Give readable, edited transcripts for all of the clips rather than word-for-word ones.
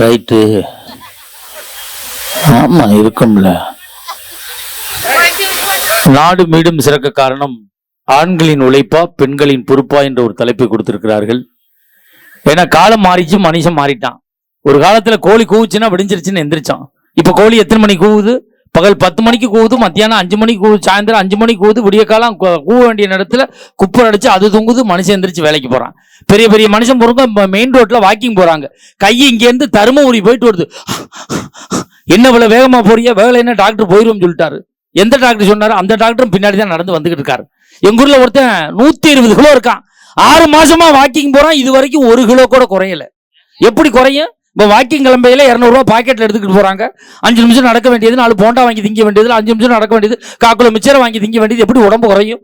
Right. ஆமா இருக்கும்ல. நாடு மீண்டும் சிறக்க காரணம் ஆண்களின் உழைப்பா பெண்களின் பொறுப்பா என்ற ஒரு தலைப்பை கொடுத்திருக்கிறார்கள். ஏன்னா காலம் மாறிச்சு, மனுஷன் மாறிட்டான். ஒரு காலத்துல கோழி கூவுச்சுன்னா விடிஞ்சிருச்சுன்னு எந்திரிச்சான். இப்ப கோழி எத்தனை மணிக்கு கூவுது? பகல் 10 மணிக்கு கூவுது, மத்தியானம் 5 மணிக்கு கூவுது, சாயந்தரம் 5 மணிக்கு கூவுது. விடிய காலம் கூவ வேண்டிய நேரத்துல குப்பர் அடிச்சு அது தூங்குது, மனுஷன் எந்திரிச்சு வேலைக்கு போறான். பெரிய பெரிய மனுஷன் போறவங்க மெயின் ரோட்ல வாக்கிங் போறாங்க. கை இங்க இருந்து தருமபுரி போயிட்டு வருது. என்ன இவ்வளவு வேகமா போறிய? வேலை என்ன டாக்டர் போயிரும் சொல்லிட்டாரு. எந்த டாக்டர் சொன்னாரு? அந்த டாக்டரும் பின்னாடி தான் நடந்து வந்துகிட்டு இருக்காரு. எங்க ஊர்ல ஒருத்தன் 120 கிலோ இருக்கான். 6 மாசமா வாக்கிங் போறான். இது வரைக்கும் 1 கிலோ கூட குறையல. எப்படி குறையும்? இப்போ வாக்கிங் கிளம்பையில 200 ரூபா பாக்கெட்ல எடுத்துக்கிட்டு போறாங்க. 5 நிமிஷம் நடக்க வேண்டியது, 4 போண்டா வாங்கி திங்க வேண்டியது, 5 நிமிஷம் நடக்க வேண்டியது, 1/4 கிலோ மிச்சரை வாங்கி திங்க வேண்டியது. எப்படி உடம்பு குறையும்?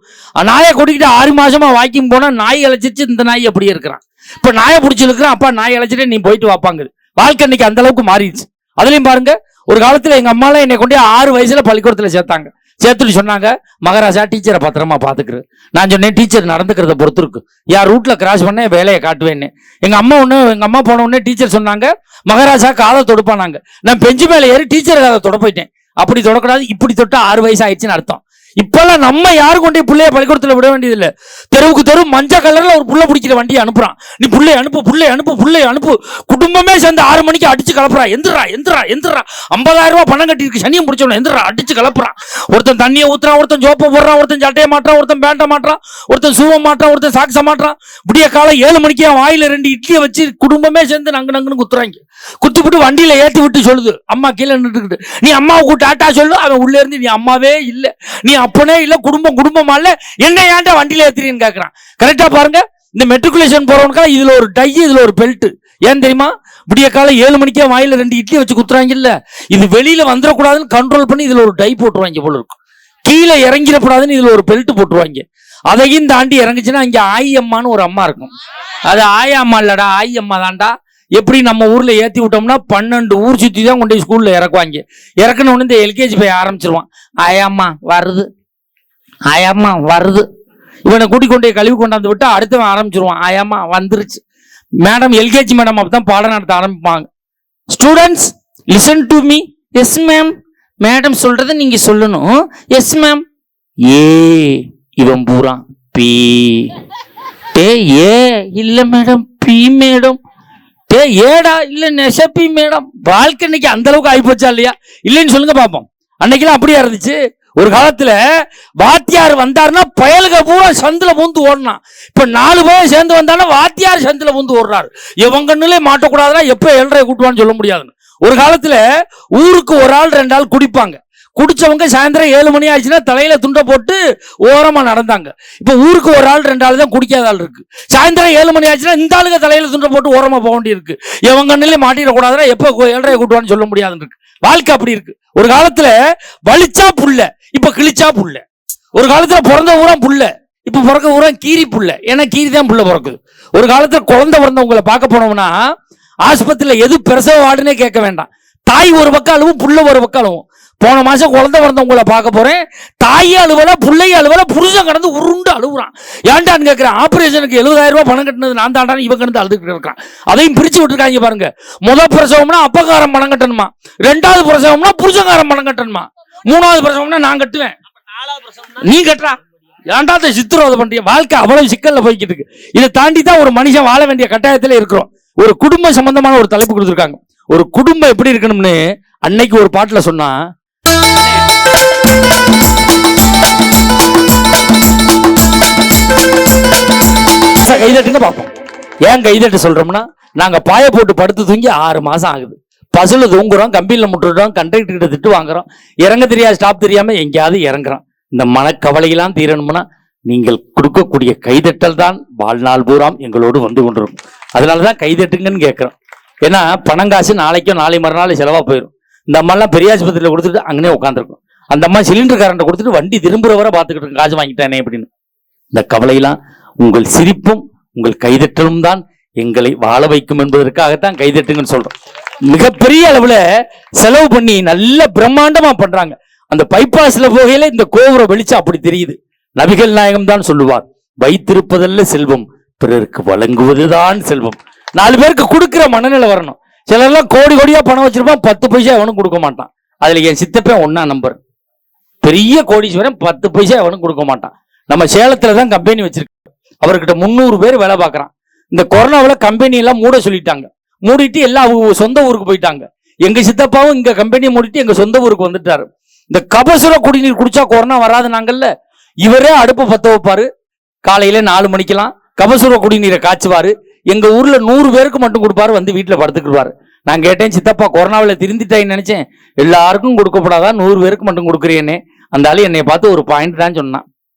நாயை கூட்டிக்கிட்டு 6 மாசமா வாக்கிங் போனா நாய் இழைச்சிச்சு. இந்த நாய் அப்படியே இருக்கிறான். இப்ப நாயை பிடிச்சிருக்கிறான். அப்பா நாய் இழைச்சிட்டு நீ போயிட்டு வாப்பாங்க. வாழ்க்கை இன்னைக்கு அந்த அளவுக்கு மாறிடுச்சு. அதுலயும் பாருங்க, ஒரு காலத்துல எங்க அம்மாலாம் என்னை கொண்டு 6 வயசுல பள்ளிக்கூடத்துல சேர்த்தாங்க. சேர்த்துட்டு சொன்னாங்க, மகாராஜா டீச்சரை பத்திரமா பாத்துக்கிறது. நான் சொன்னேன், டீச்சர் நடந்துக்கிறத பொறுத்து இருக்கு. யார் ரூட்ல கிராஸ் பண்ண வேலையை காட்டுவேன்னு. எங்க அம்மா போன உடனே டீச்சர் சொன்னாங்க, மகாராஜா காதை தொடுப்பானாங்க. நான் பெஞ்சு மேல ஏறி டீச்சர் காதை தொட போயிட்டேன். அப்படி தொடக்கூடாது, இப்படி தொட்டா 6 வயசு ஆயிடுச்சுன்னு அர்த்தம். இப்பெல்லாம் நம்ம யாரு கொண்டே பிள்ளைய பள்ளிக்கூடத்துல விட வேண்டியது இல்ல. தெருவுக்கு தெரு மஞ்சள் கலர்ல ஒரு புள்ள பிடிக்கிற வண்டியை அனுப்புறான். நீ புள்ளைய அனுப்பு. குடும்பமே சேர்ந்து 6 மணிக்கு அடிச்சு கலப்புறான். எந்திரா 50,000 ரூபாய் பணம் கட்டிருக்கு, சனியம் முடிச்சவன எந்திரா அடிச்சு கலப்புறான். ஒருத்தன் தண்ணியை ஊத்துறான், ஒருத்தன் ஜோப்பை போடுறான், ஒருத்தன் சட்டையை மாட்டான், ஒருத்தன் பேண்டை மாட்டான், ஒருத்தன் சூவ மாட்டான், ஒருத்தன் சாக்ஸ மாட்டான். விடிய காலம் 7 மணிக்கு வாயில 2 இட்லியை வச்சு குடும்பமே சேர்ந்து நங்குன்னு குத்துறாங்க. குத்துப்பிட்டு வண்டியில ஏத்தி விட்டு சொல்லுது, அம்மா கீழே நின்றுட்டு, நீ அம்மாவுக்கு டாட்டா சொல்லு. அவன் உள்ள இருந்து, நீ அம்மாவே இல்ல, நீ அப்பனே இல்ல, குடும்பமா இல்ல, என்ன ஏன்டா வண்டியில ஏத்துறீன்னு கேக்குறான். கரெக்டா பாருங்க, இந்த மெட்ரிகுலேஷன் போறவனுக்கா இதுல ஒரு டை, இதுல ஒரு பெல்ட். ஏன் தெரியுமா? விடிய காலம் 7 மணிக்கே வாயில 2 இட்லி வச்சு குத்துறாங்க. இல்ல, இது வெளியில வந்துடக்கூடாதுன்னு கண்ட்ரோல் பண்ணி இதுல ஒரு டை போட்டுருவாங்க போல இருக்கும். கீழே இறங்கிடக்கூடாதுன்னு இதுல ஒரு பெல்ட் போட்டுருவாங்க. அதையும் தாண்டி இறங்குச்சுன்னா இங்க ஆயம்மான்னு ஒரு அம்மா இருக்கும். அது ஆயா அம்மா இல்லடா, ஆயம்மா தான்டா. எப்படி நம்ம ஊர்ல ஏத்தி விட்டோம்னா 12 ஊர் சுத்தி தான் கொண்டு ஸ்கூல்ல இறக்குவாங்க. இறக்கணும் உடனே இந்த எல்கேஜி போய் ஆரம்பிச்சிருவான். ஆயாம்மா வருது. இவனை கூட்டி கொண்டு கழுவி கொண்டாந்து விட்டு அடுத்தவன் ஆரம்பிச்சிருவான். ஆயாம்மா வந்துருச்சு. மேடம், எல்கேஜி மேடம் அப்பதான் பாடம் நடத்த ஆரம்பிப்பாங்க. Students listen to me. Yes ma'am. Madam சொல்றத நீங்க சொல்லணும். Yes ma'am. ஏ இவன் பூரா பி. ஏ இல்ல மேடம், பி மேடம். ஏடா இல்ல நெசப்பி மேடம். வாழ்க்கை இன்னைக்கு அந்த அளவுக்கு ஆயிப்போச்சா இல்லையா? இல்லைன்னு சொல்லுங்க பாப்போம். அன்னைக்கெல்லாம் அப்படியா இருந்துச்சு? ஒரு காலத்துல வாத்தியார் வந்தாருன்னா பயலுக பூரா சந்தில பூந்து ஓடனான். இப்ப 4 பேர் சேர்ந்து வந்தானா வாத்தியார் சந்தில பூந்து ஓடுறாரு. இவன் கண்ணுலே மாட்டக்கூடாதுன்னா எப்ப 7:30 கூட்டுவான்னு சொல்ல முடியாதுன்னு. ஒரு காலத்துல ஊருக்கு ஒரு ஆள் 2 ஆள் குடிப்பாங்க. குடிச்சவங்க சாயந்தரம் 7 மணி ஆயிடுச்சுன்னா தலையில துண்டை போட்டு ஓரமா நடந்தாங்க. இப்ப ஊருக்கு ஒரு ஆள் 2 ஆள் தான் குடிக்காத ஆள் இருக்கு. சாயந்தரம் 7 மணி ஆச்சுன்னா இந்த ஆளுங்க தலையில துண்டை போட்டு ஓரமா போக வேண்டி இருக்கு. எவங்க கண்ணிலே மாட்டிடக்கூடாதுன்னா எப்ப 7:30 கூட்டுவான்னு சொல்ல முடியாதுன்னு இருக்கு. வாழ்க்கை அப்படி இருக்கு. ஒரு காலத்துல வலிச்சா புள்ள, இப்ப கிழிச்சா புள்ள. ஒரு காலத்துல பிறந்த ஊரா புள்ள, இப்ப பிறக்க ஊரா கீரி புள்ள. ஏன்னா கீரி தான் புள்ள பிறக்குது. ஒரு காலத்துல குழந்தை பிறந்தவங்களை பார்க்க போனோம்னா ஆஸ்பத்திரியில எது பிரசவ வார்டுனே கேட்க வேண்டாம். தாய் ஒரு பக்கம் அழுவும், புள்ள ஒரு பக்கம் அழுவும். போன மாசம் குழந்தை பிறந்தவங்களை பார்க்க போறேன். தாயே அழுவல, புள்ளைய அழுவல, புருஷன் கடந்து உருண்டு அழுகுறான். ஏன்டான்னு கேட்கிறேன். ஆபரேஷனுக்கு 70,000 ரூபாய் பணம் கட்டினது நான் தாண்டான இவன் கிடந்து அழுதுகிட்டு இருக்கான். அதையும் பிரிச்சு விட்டுருக்காங்க பாருங்க. முதல் பிரசவம்னா அப்பகாரம் பணம் கட்டணுமா, 2வது பிரசவம்னா புருஷகாரம் பணம் கட்டணுமா, 3வது பிரசவம்னா நான் கட்டுவேன், நீ கட்டுறா. ஏன்டா சித்திரவதை பண்றிய? வாழ்க்கை அவ்வளவு சிக்கல்ல போய்கிட்டு இருக்கு. இதை தாண்டி தான் ஒரு மனுஷன் வாழ வேண்டிய கட்டாயத்துல இருக்கிறோம். ஒரு குடும்ப சம்பந்தமான ஒரு தலைப்பு கொடுத்துருக்காங்க. ஒரு குடும்பம் எப்படி இருக்கணும்னு அன்னைக்கு ஒரு பாட்டுல சொன்னா, கைதட்டுங்க பாப்போம். ஏன் கைதட்டு சொல்றோம்னா, நாங்க பாய போட்டு படுத்து தூங்கி 6 மாசம் ஆகுது. பஸ்ல தூங்குறோம், கம்பியில முட்டுறோம், கண்டக்டர் கிட்ட திட்டு வாங்குறோம், இறங்க தெரியாது, ஸ்டாப் தெரியாம எங்கேயாவது இறங்குறோம். இந்த மனக்கவலையெல்லாம் தீரணும்னா நீங்கள் கொடுக்கக்கூடிய கைதட்டல் தான் வாழ்நாள் பூராம் எங்களோடு வந்து கொண்டிருக்கும். அதனாலதான் கைதட்டுங்கன்னு கேட்கிறோம். ஏன்னா பணம் காசு நாளைக்கும் நாளை மறுநாள் செலவா போயிடும். இந்த அம்மாலாம் பெரியாஸ்பத்திரியில கொடுத்துட்டு அங்கனே உட்காந்துருக்கும். அந்த அம்மா சிலிண்டர் கரண்ட கொடுத்துட்டு வண்டி திரும்புற வரை பார்த்துக்கிட்டு இருக்கும், காசு வாங்கிட்டானே அப்படின்னு. இந்த கவலையெல்லாம் உங்கள் சிரிப்பும் உங்கள் கைதட்டலும் தான் எங்களை வாழ வைக்கும் என்பதற்காகத்தான் கைதட்டுங்கன்னு சொல்றோம். மிகப்பெரிய அளவுல செலவு பண்ணி நல்ல பிரம்மாண்டமா பண்றாங்க. அந்த பைபாஸ்ல போகையில இந்த கோபுரம் வெளிச்சம் அப்படி தெரியுது. நபிகள் நாயகம் தான் சொல்லுவார், வைத்திருப்பதல்ல செல்வம், பிறருக்கு வழங்குவதுதான் செல்வம். 4 பேருக்கு கொடுக்கிற மனநிலை வரணும். சிலர்லாம் கோடி கோடியா பணம் வச்சிருப்பான், 10 பைசா எவனும் கொடுக்க மாட்டான். அதுல என் சித்தப்பன் ஒன்னா நம்பர், பெரிய கோடீஸ்வரன், 10 பைசா எவனும் கொடுக்க மாட்டான். நம்ம சேலத்துல தான் கம்பெனி வச்சிருக்கு, அவர்கிட்ட 300 பேர் வேலை பார்க்கறான். இந்த கொரோனாவில் கம்பெனி எல்லாம் மூட சொல்லிட்டாங்க, மூடிட்டு எல்லாம் சொந்த ஊருக்கு போயிட்டாங்க. எங்க சித்தப்பாவும் இங்க கம்பெனியை மூடிட்டு எங்க சொந்த ஊருக்கு வந்துட்டாரு. இந்த கபசுர குடிநீர் குடிச்சா கொரோனா வராது நாங்கல்ல, இவரே அடுப்பு பத்த வைப்பாரு, காலையில 4 மணிக்கெல்லாம் கபசுர குடிநீரை காய்ச்சுவாரு. எங்க ஊர்ல 100 பேருக்கு மட்டும் கொடுப்பாரு, வந்து வீட்டுல படுத்துக்குவாரு. நான் கேட்டேன், சித்தப்பா கொரோனாவில் திருந்திட்டாயின்னு நினைச்சேன், எல்லாருக்கும் கொடுக்கப்படாதா, 100 பேருக்கு மட்டும் கொடுக்குறேன்னு. அந்த ஆளு என்னை பார்த்து ஒரு பாயிண்ட் தான் சொன்னான்,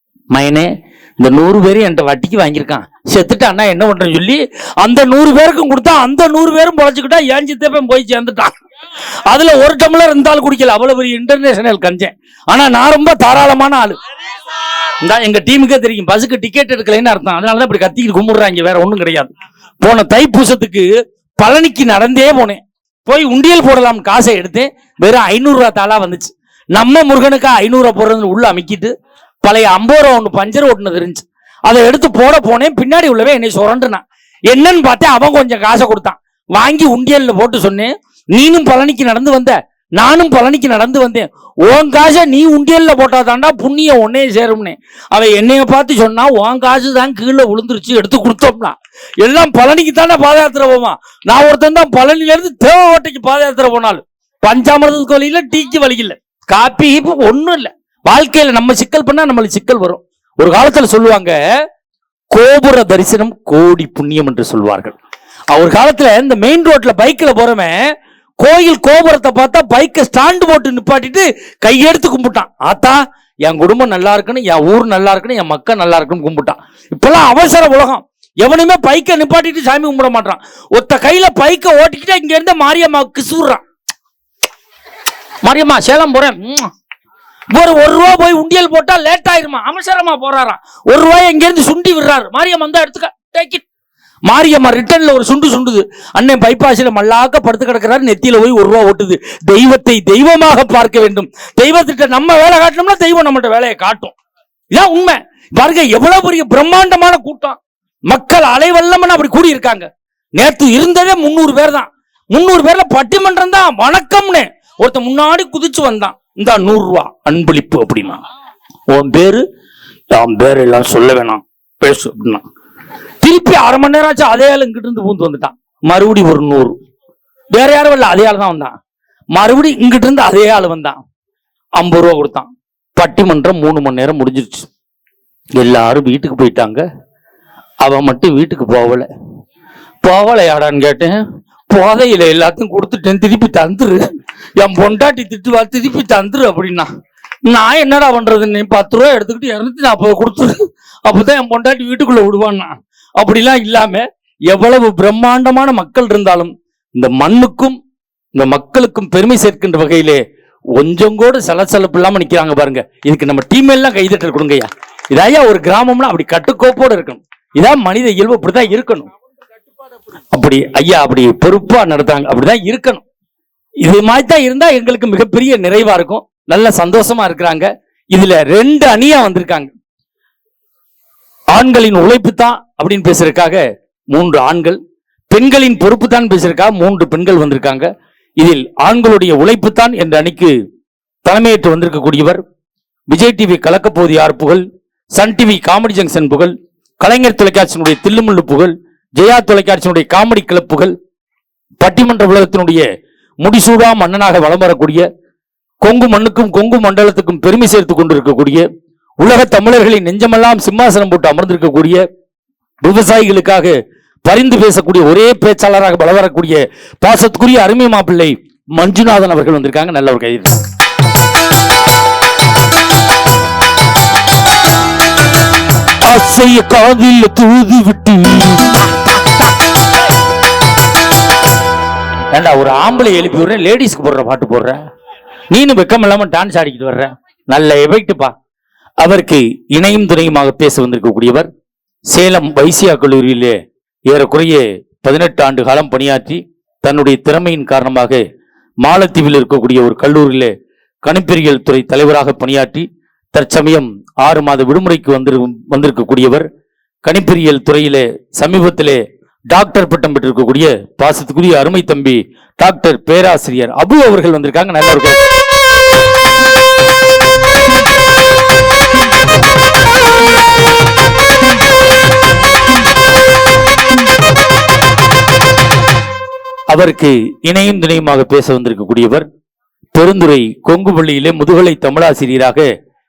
மயனே இந்த 100 பேரும் என்கிட்ட வட்டிக்கு வாங்கியிருக்கான், செத்துட்டான்னா என்ன பண்றேன்னு சொல்லி அந்த 100 பேருக்கும் கொடுத்தா அந்த 100 பேரும் பொழைச்சுக்கிட்டா ஏன் சித்தப்பன் போய் சேர்ந்துட்டான். அதுல ஒரு டம்ளர் இருந்தாலும் குடிக்கல, அவ்வளவு பெரிய இன்டர்நேஷனல் கஞ்சேன். ஆனா நான் ரொம்ப தாராளமான ஆளு. எங்க டீமுக்கே தெரியும், பஸ்ஸுக்கு டிக்கெட் எடுக்கலைன்னு அர்த்தம், அதனாலதான் இப்படி கத்திக்கிட்டு கும்பிடுறாங்க, வேற ஒண்ணும் கிடையாது. போன தைப்பூசத்துக்கு பழனிக்கு நடந்தே போனேன், போய் உண்டியல் போடலாம் காசை எடுத்தேன், வெறும் 500 ரூபா தாளா வந்துச்சு. நம்ம முருகனுக்கா 500 ரூபா போடுறது உள்ள அமைக்கிட்டு பழைய 50 ரூபா ஒண்ணு பஞ்சர் ஓட்டுனது இருந்துச்சு, அதை எடுத்து போட போனேன். பின்னாடி உள்ளவே என்னை சுரண்டுனான், என்னன்னு பார்த்தேன், அவன் கொஞ்சம் காசை கொடுத்தான், வாங்கி உண்டியல்ல போட்டு சொன்னேன், நீனும் பழனிக்கு நடந்து வந்த, நானும் பழனிக்கு நடந்து வந்தேன், உன் காசை நீ உண்டியல்ல போட்டாதாண்டா புண்ணியம் ஒன்னே சேரும்னே. அவன் என்னைய பார்த்து சொன்னா, உன் காசு தான் கீழே விழுந்துருச்சு, எடுத்து கொடுத்தோம்னா எல்லாம் பழனிக்கு தானே பாத யாத்திரை போவான். நான் ஒருத்தன் தான் பழனில இருந்து தேவகோட்டைக்கு பாத யாத்திரை போனாலும் பஞ்சாமிரதத்துக்கு வழி இல்ல, டீக்கு வழி இல்ல, காப்பி ஒண்ணும் இல்ல. வாழ்க்கையில நம்ம சிக்கல் பண்ணா நம்மளுக்கு சிக்கல் வரும். ஒரு காலத்துல சொல்லுவாங்க, கோபுர தரிசனம் கோடி புண்ணியம் என்று சொல்வார்கள். ஒரு காலத்துல இந்த மெயின் ரோட்ல பைக்ல போறவன் கோயில் கோபுரத்தை பார்த்தா பைக்கை ஸ்டாண்டு போட்டு நிப்பாட்டிட்டு கையெடுத்து கும்பிட்டான், ஆத்தா என் குடும்பம் நல்லா இருக்குன்னு, என் ஊர் நல்லா இருக்குன்னு, என் மக்கள் நல்லா இருக்குன்னு கும்பிட்டான். இப்பெல்லாம் அவசர உலகம், எவனுமே பைக்கை நிப்பாட்டிட்டு சாமி கும்பிட மாட்டான். ஒத்த கையில பைக்கை ஓட்டிக்கிட்டே இங்க இருந்து மாரியம்மா கிசுறான், மாரியம்மா சேலம் போறேன், ஒரு ரூபா போய் உண்டியல் போட்டா லேட் ஆயிருமா, அவசரமா போறாராம், 1 ரூபாய் எங்க இருந்து சுண்டி விடுறாரு, மாரியம்மா வந்தா எடுத்துக்க. மாரியம்மா ரிட்டர்ன்ல ஒரு சுண்டு சுண்டுது, அண்ணன் பைபாசில மல்லாக்க படுத்து கிடக்கிறாரு, நெத்தியில போய் 1 ரூபா ஓட்டுது. தெய்வத்தை தெய்வமாக பார்க்க வேண்டும், தெய்வத்திட்ட நம்ம வேலை காட்டணும்னா தெய்வம் நம்மகிட்ட வேலையை காட்டும், இதான் உண்மை. பாருங்க எவ்வளவு பெரிய பிரம்மாண்டமான கூட்டம், மக்கள் அலைவல்லம்னு அப்படி கூடி இருக்காங்க. நேற்று இருந்ததே 300 பேர் தான், 300 பேர்ல பட்டிமன்றம் தான், வணக்கம்னு ஒருத்த முன்னாடி குதிச்சு வந்தான், இந்த 100 ரூபா அன்பளிப்பு அப்படின்னா, உன் பேரு என் பேரு எல்லாம் சொல்ல வேணாம் பேசு அப்படின்னா, திருப்பி 1/2 மணி நேரம் ஆச்சு, அதே ஆள் இங்கிட்டு இருந்து பூந்து வந்துட்டான், மறுபடி ஒரு 100, வேற யாரும் இல்ல, அதே ஆள் தான் வந்தான், மறுபடி இங்கிட்டு இருந்து அதே ஆள் வந்தான், 50 ரூபா கொடுத்தான். பட்டிமன்றம் 3 மணி நேரம் முடிஞ்சிருச்சு, எல்லாரும் வீட்டுக்கு போயிட்டாங்க, அவன் மட்டும் வீட்டுக்கு போகலையாடான்னு கேட்டேன், போதையில எல்லாத்தையும் கொடுத்துட்டேன், திருப்பி தந்துரு, என் பொண்டாட்டி திட்டுவா, திருப்பி தந்துரு அப்படின்னா. நான் என்னடா பண்றதுன்னு 10 ரூபா எடுத்துக்கிட்டு 240 கொடுத்துரு, அப்பதான் என் பொண்டாட்டி வீட்டுக்குள்ள விடுவான்னா. அப்படிலாம் இல்லாம எவ்வளவு பிரம்மாண்டமான மக்கள் இருந்தாலும் இந்த மண்ணுக்கும் இந்த மக்களுக்கும் பெருமை சேர்க்கின்ற வகையிலே கொஞ்சம் கூட சலசலப்பு இல்லாம நிக்கிறாங்க பாருங்க. இதுக்கு நம்ம டீம் எல்லாம் கைதட்டல் கொடுங்கய்யா. இதாயா ஒரு கிராமம்னா அப்படி கட்டுக்கோப்போடு இருக்கணும், இதான் மனித இயல்பு, அப்படிதான் இருக்கணும். அப்படி ஐயா அப்படி பொறுப்பா நடத்தாங்க, அப்படிதான் இருக்கணும். இது மாதிரி தான் இருந்தா எங்களுக்கு மிகப்பெரிய நிறைவா இருக்கும், நல்ல சந்தோஷமா இருக்கிறாங்க. இதுல 2 அணியா வந்திருக்காங்க, ஆண்களின் உழைப்பு தான் அப்படின்னு பேசுறதுக்காக 3 ஆண்கள், பெண்களின் பொறுப்பு தான் பேசுறதுக்காக 3 பெண்கள் வந்திருக்காங்க. இதில் ஆண்களுடைய உழைப்பு தான் என்ற அணிக்கு தலைமையேற்று வந்திருக்கக்கூடியவர் விஜய் டிவி கலக்கப்போது யார் புகழ், சன் டிவி காமெடி ஜங்ஷன் புகழ், கலைஞர் தொலைக்காட்சியினுடைய தில்லுமுள்ளு புகழ், ஜெயா தொலைக்காட்சியினுடைய காமெடி கிளப் புகழ், பட்டிமன்ற உலகத்தினுடைய முடிசூடா மன்னனாக வலம் வரக்கூடிய, கொங்கு மண்ணுக்கும் கொங்கு மண்டலத்துக்கும் பெருமை சேர்த்து கொண்டிருக்கக்கூடிய, உலக தமிழர்களின் நெஞ்சமெல்லாம் சிம்மாசனம் போட்டு அமர்ந்திருக்கக்கூடிய, விவசாயிகளுக்காக பரிந்து பேசக்கூடிய ஒரே பேச்சாளராக வலம் வரக்கூடிய பாசத்துக்குரிய அருமை மாப்பிள்ளை மஞ்சுநாதன் அவர்கள் வந்திருக்காங்க. நல்ல ஒரு கைது. ஆசைய காதில் தூது விட்டு, ஏண்டா ஒரு ஆம்பளை எழுப்பி விடுறேன், லேடிஸ்க்கு போடுற பாட்டு போடுற, நீனு வெக்கம் இல்லாம டான்ஸ் ஆடிக்கிட்டு வர்ற, நல்ல எஃபெக்ட்பா. அவருக்கு இணையும் துணையுமாக பேச வந்திருக்கக்கூடியவர் சேலம் வைசியா கல்லூரியிலே ஏறக்குறைய 18 ஆண்டு காலம் பணியாற்றி தன்னுடைய திறமையின் காரணமாக மாலத்தீவில் இருக்கக்கூடிய ஒரு கல்லூரியிலே கணிப்பொறியியல் துறை தலைவராக பணியாற்றி தற்சமயம் 6 மாத விடுமுறைக்கு வந்திருக்கக்கூடியவர். கணிப்பொறியியல் துறையிலே சமீபத்திலே டாக்டர் பட்டம் பெற்றிருக்கக்கூடிய பாசத்துக்குரிய அருமை தம்பி டாக்டர் பேராசிரியர் அபு அவர்கள் வந்திருக்காங்க. நல்லா இருக்கும். அவருக்கு இணையும் துணையுமாக பேச வந்திருக்கக்கூடியவர் பெருந்துறை கொங்குபள்ளியிலே முதுகலை தமிழாசிரியராக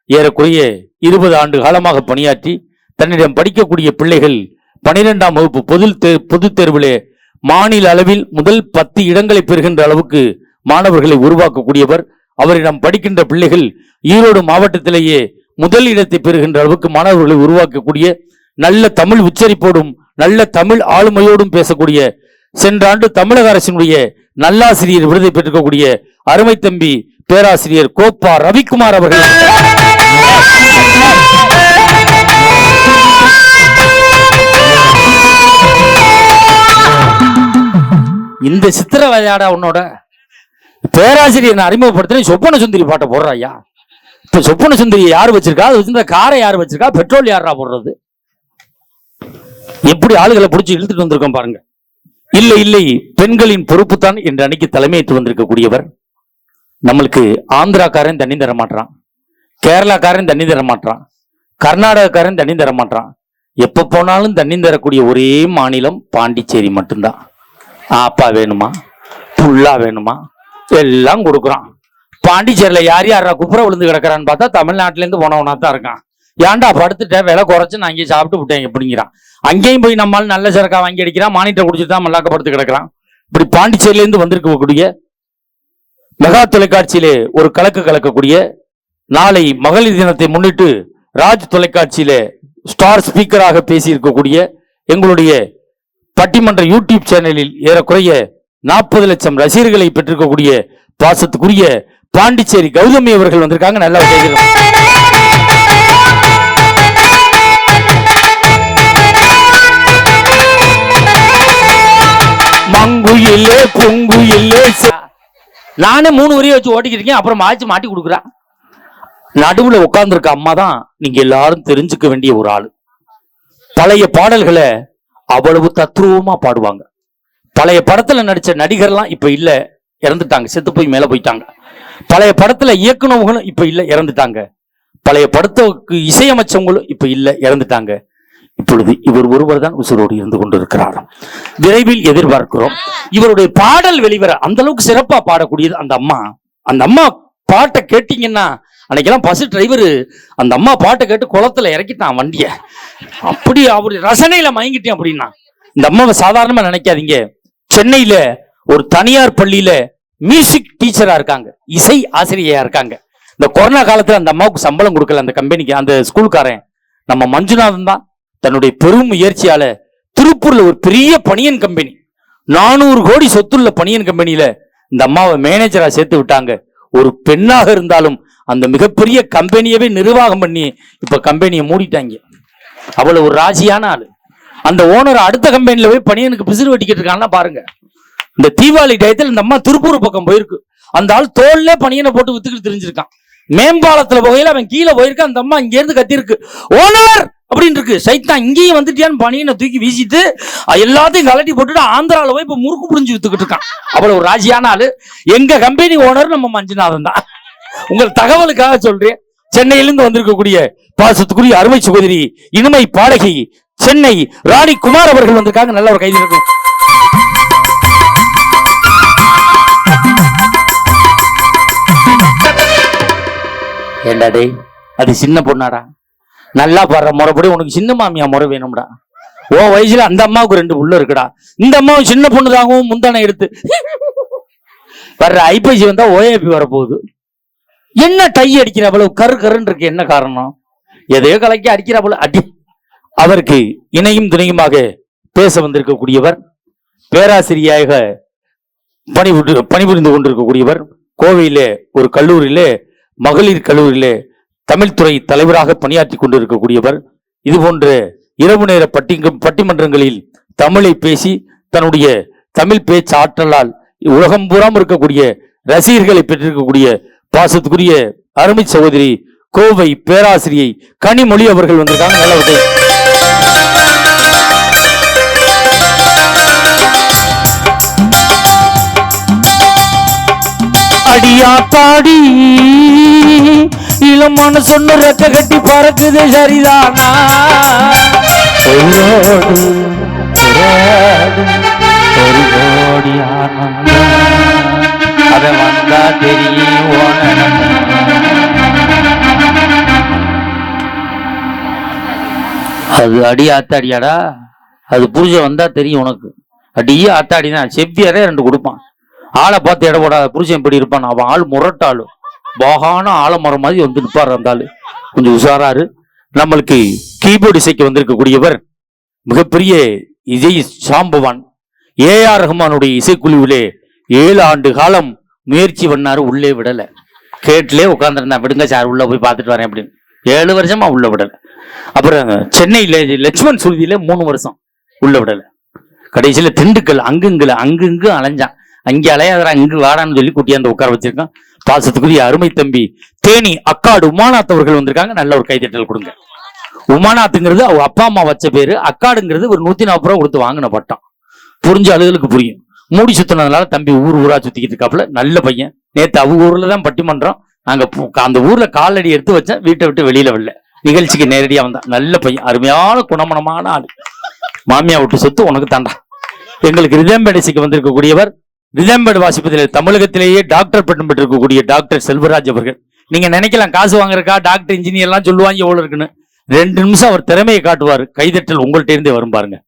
ஏறக்குறைய 20 ஆண்டு காலமாக பணியாற்றி தன்னிடம் படிக்கக்கூடிய பிள்ளைகள் 12ஆம் வகுப்பு பொதுத் தேர்விலே மாநில அளவில் முதல் 10 இடங்களை பெறுகின்ற அளவுக்கு மாணவர்களை உருவாக்கக்கூடியவர். அவரிடம் படிக்கின்ற பிள்ளைகள் ஈரோடு மாவட்டத்திலேயே முதல் இடத்தை பெறுகின்ற அளவுக்கு மாணவர்களை உருவாக்கக்கூடிய நல்ல தமிழ் உச்சரிப்போடும் நல்ல தமிழ் ஆளுமையோடும் பேசக்கூடிய சென்ற ஆண்டு தமிழக அரசினுடைய நல்லாசிரியர் விருதை பெற்றிருக்கக்கூடிய அருமை தம்பி பேராசிரியர் கோப்பா ரவிக்குமார் அவர்கள். இந்த சித்திர விளையாடா உன்னோட பேராசிரியர் அறிமுகப்படுத்தின சொப்பன சுந்தரி பாட்டை போடுறாயா? இப்ப சொப்பன சுந்தரி யாரு வச்சிருக்கா? அது வச்சிருந்த காரை யாரு வச்சிருக்கா? பெட்ரோல் யாரா போடுறது? எப்படி ஆளுகளை பிடிச்சி இழுத்துட்டு வந்திருக்கோம் பாருங்க. இல்லை இல்லை, பெண்களின் பொறுப்பு தான் என்று அன்னைக்கு தலைமையேற்று வந்திருக்கக்கூடியவர். நம்மளுக்கு ஆந்திராக்காரன் தண்ணி தர மாட்டான், கேரளாக்காரன் தண்ணி தர மாட்டான், கர்நாடகக்காரன் தண்ணி தர மாட்டான். எப்ப போனாலும் தண்ணி தரக்கூடிய ஒரே மாநிலம் பாண்டிச்சேரி மட்டும்தான். அப்பா வேணுமா, புல்லா வேணுமா, எல்லாம் கொடுக்குறான். பாண்டிச்சேரியில யார் யாரா குப்புற விழுந்து கிடக்குறான்னு பார்த்தா தமிழ்நாட்டில இருந்து போனவனா தான் இருக்கான். ஏன்டா படுத்துட்டேன், விலை குறைச்சு நான் இங்கே சாப்பிட்டு விட்டேன் எப்படிங்கிறான். அங்கேயும் போய் நம்மளால நல்ல சரக்கா வாங்கி அடிக்கிறான், மானிட்டர் குடிச்சிட்டு தான் மல்லாக்கப்படுத்து கிடக்கிறான். இப்படி பாண்டிச்சேரியில இருந்து வந்திருக்கக்கூடிய மெகா தொலைக்காட்சியிலே ஒரு கலக்கு கலக்கக்கூடிய நாளை மகளிர் தினத்தை முன்னிட்டு ராஜ் தொலைக்காட்சியிலே ஸ்டார் ஸ்பீக்கராக பேசி இருக்கக்கூடிய எங்களுடைய பட்டிமன்ற யூடியூப் சேனலில் ஏறக்குறைய 40 லட்சம் ரசிகர்களை பெற்றிருக்கக்கூடிய பாசத்துக்குரிய பாண்டிச்சேரி கௌதமி அவர்கள் வந்திருக்காங்க. நல்லா கேட்கிறோம். மங்குயிலே பொங்குயிலே நானே 3 வரியை வச்சு ஓட்டிக்கிட்டு அப்புறம் மாட்டி கொடுக்குறேன். நடுவுல உட்கார்ந்துருக்க அம்மா தான் நீங்க எல்லாரும் தெரிஞ்சுக்க வேண்டிய ஒரு ஆளு. பழைய பாடல்களை அவ்வளவு தத்ரூபமா பாடுவாங்க. பழைய படத்துல நடிச்ச நடிகர்லாம் இப்ப இல்ல, இறந்துட்டாங்க, செத்து போய் மேல போயிட்டாங்க. பழைய படத்துல இயக்குனவங்களும் இப்ப இல்ல, இறந்துட்டாங்க. பழைய படத்துக்கு இசையமைச்சவங்களும் இப்ப இல்ல, இறந்துட்டாங்க. இப்பொழுது இவர் ஒருவர் தான் உசுரோடு இருந்து கொண்டிருக்கிறார். விரைவில் எதிர்பார்க்கிறோம் இவருடைய பாடல் வெளிவர. அந்த அளவுக்கு சிறப்பா பாடக்கூடியது அந்த அம்மா. அந்த அம்மா பாட்டை கேட்டீங்கன்னா, அன்னைக்கெல்லாம் பஸ் டிரைவரு அந்த அம்மா பாட்டை கேட்டு குளத்துல இறக்கிட்டான் வண்டிய. அப்படி அவரு ரசனையில மயங்கிட்டேன் அப்படின்னா. இந்த அம்மாவை சாதாரணமா நினைக்காதீங்க. சென்னையில ஒரு தனியார் பள்ளியில மியூசிக் டீச்சரா இருக்காங்க, இசை ஆசிரியரா இருக்காங்க. இந்த கொரோனா காலத்துல அந்த அம்மாவுக்கு சம்பளம் கொடுக்கல அந்த கம்பெனிக்கு. அந்த ஸ்கூலுக்காரன் நம்ம மஞ்சுநாதன் தான் தன்னுடைய பெரும் முயற்சியால திருப்பூர்ல ஒரு பெரிய பனியன் கம்பெனி, 400 கோடி சொத்துள்ள பனியன் கம்பெனியில இந்த அம்மாவை மேனேஜரா சேர்த்து விட்டாங்க. ஒரு பெண்ணாக இருந்தாலும் அந்த மிகப்பெரிய கம்பெனியவே நிர்வாகம் பண்ணி இப்ப கம்பெனியை மூடிட்டாங்க. அவ்வளவு ஒரு ராசியான ஆளு. அந்த ஓனர் அடுத்த கம்பெனில போய் பனியனுக்கு பிசிறு வெட்டிக்கிட்டு இருக்காங்கன்னா பாருங்க. இந்த தீபாவளி டயத்தில் இந்த அம்மா திருப்பூர் பக்கம் போயிருக்கு. அந்த ஆள் தோல்ல பனியனை போட்டு வித்துக்கிட்டு தெரிஞ்சிருக்கான். மேம்பாலத்துல போகையில அவன் கீழே போயிருக்கான். அந்த அம்மா இங்க இருந்து கத்திருக்கு, ஓனர் அப்படின்னு இருக்கு. சைத்தான் இங்கேயும் வந்துட்டியான்னு பனியனை தூக்கி வீசிட்டு எல்லாத்தையும் கலட்டி போட்டுட்டு ஆந்திரால போய் இப்ப முறுக்கு புடிஞ்சு வித்துக்கிட்டு இருக்கான். அவ்வளவு ஒரு ராசியான ஆளு. எங்க கம்பெனி ஓனர் நம்ம மஞ்சுநாதன் தான். உங்கள் தகவலுக்காக சொல்றேன். சென்னையிலிருந்து வந்திருக்கக்கூடிய பாசத்துக்குரிய அருமை சகோதரி இனிமை பாடகி சென்னை ராணி குமார் அவர்கள் வந்திருக்காங்க. நல்ல ஒரு கைது இருக்கும். ஏண்டாடே அது சின்ன பொண்ணாடா, நல்லா பாடுற முறைப்படி உனக்கு சின்ன மாமியா முறை வேணும்டா. ஓ வயசுல அந்த அம்மாவுக்கு 2 புள்ள இருக்குடா. இந்த அம்மாவும் சின்ன பொண்ணுதாகவும் முந்தானை எடுத்து வர்ற ஐபிசி வந்தா ஓஏபி வரப்போகுது. என்ன டை அடிக்கிற அவ்வளவு கருன்னு இருக்கு, என்ன காரணம்? எதையோ கலக்கி அடிக்கிற அவ்வளவு அடி. அவருக்கு இணையும் துணையுமாக பேச வந்திருக்கக்கூடியவர் பேராசிரியாக பணிபுரிந்து கொண்டிருக்கக்கூடியவர். கோவையிலே ஒரு கல்லூரியிலே மகளிர் கல்லூரியிலே தமிழ் துறை தலைவராக பணியாற்றி கொண்டிருக்கக்கூடியவர். இது போன்ற இரவு நேர பட்டிமன்றங்களில் தமிழை பேசி தன்னுடைய தமிழ் பேச்சு ஆற்றலால் உலகம் பூராம் இருக்கக்கூடிய ரசிகர்களை பெற்றிருக்கக்கூடிய பாசத்துக்குரிய அருமை சகோதரி கோவை பேராசிரியை கனிமொழி அவர்கள் வந்திருக்காங்க. நல்ல அடியாத்தாடி இளமான சொன்ன ரெக்க கட்டி பறக்குது சரிதானா ஒரு கோடி அத வந்தா தெரியும் அது அடி ஆத்தாடியாடா அது புருஷன் வந்தா தெரியும் உனக்கு அடியே ஆத்தாடிதான் செவ்வியரே 2 கொடுப்பான் ஆளை பார்த்து இட போடாத புருஷன் எப்படி இருப்பான் அவன் ஆள் முரட்டாளு பாகான ஆலமரம் மாதிரி வந்து நிற்பார் அந்த ஆளு கொஞ்சம் உஷாராரு நம்மளுக்கு கீபோர்டு இசைக்கு வந்திருக்கக்கூடியவர் மிகப்பெரிய இசை சாம்பவான் ஏஆர் ரஹ்மானுடைய இசைக்குழுவிலே 7 ஆண்டு காலம் முயற்சி பண்ணாரு உள்ளே விடல கேட்டிலே உட்காந்துருந்தேன் விடுங்க சார் உள்ள போய் பார்த்துட்டு வரேன் அப்படின்னு 7 வருஷமா உள்ள விடல அப்புறம் சென்னையில லட்சுமண் சுருதியில 3 வருஷம் உள்ள விடல கடைசியில திண்டுக்கல் அங்குங்கு அலைஞ்சான் அங்கே அலையாதரா இங்கு வாடான்னு சொல்லி கூட்டியாந்து உட்கார வச்சிருக்கான் பாசத்துக்குரிய அருமை தம்பி தேனி அக்காடு உமாநாத் அவர்கள் வந்திருக்காங்க நல்ல ஒரு கைதட்டல் கொடுங்க உமாநாத்துங்கிறது அவங்க அப்பா அம்மா வச்ச பேரு அக்காடுங்கிறது ஒரு 140 ரூபா கொடுத்து வாங்கின பட்டம் புரிஞ்ச அழுகளுக்கு புரியும் மூடி சுத்தினதுனால தம்பி ஊரா சுத்திக்கிட்டு இருக்காப்புல நல்ல பையன் நேத்து அவங்க ஊர்ல தான் பட்டிமன்றம் நாங்க அந்த ஊர்ல காலடி எடுத்து வச்சேன் வீட்டை விட்டு வெளியில வரல நிகழ்ச்சிக்கு நேரடியா வந்தான் நல்ல பையன் அருமையான குணமனமான ஆளு மாமியா விட்டு சொத்து உனக்கு தாண்டா எங்களுக்கு ரிதம்பேடிசிக்கு வந்திருக்கக்கூடியவர் ரிதம்பேடு வாசிப்பதில் தமிழகத்திலேயே டாக்டர் பட்டம் பெற்றிருக்கக்கூடிய டாக்டர் செல்வராஜ் அவர்கள் நீங்க நினைக்கலாம் காசு வாங்குறக்கா டாக்டர் இன்ஜினியர் எல்லாம் சொல்லுவாங்க எவ்வளவு இருக்குன்னு 2 நிமிஷம் அவர் திறமையை காட்டுவார் கைதட்டல் உங்கள்கிட்ட இருந்தே வரும் பாருங்க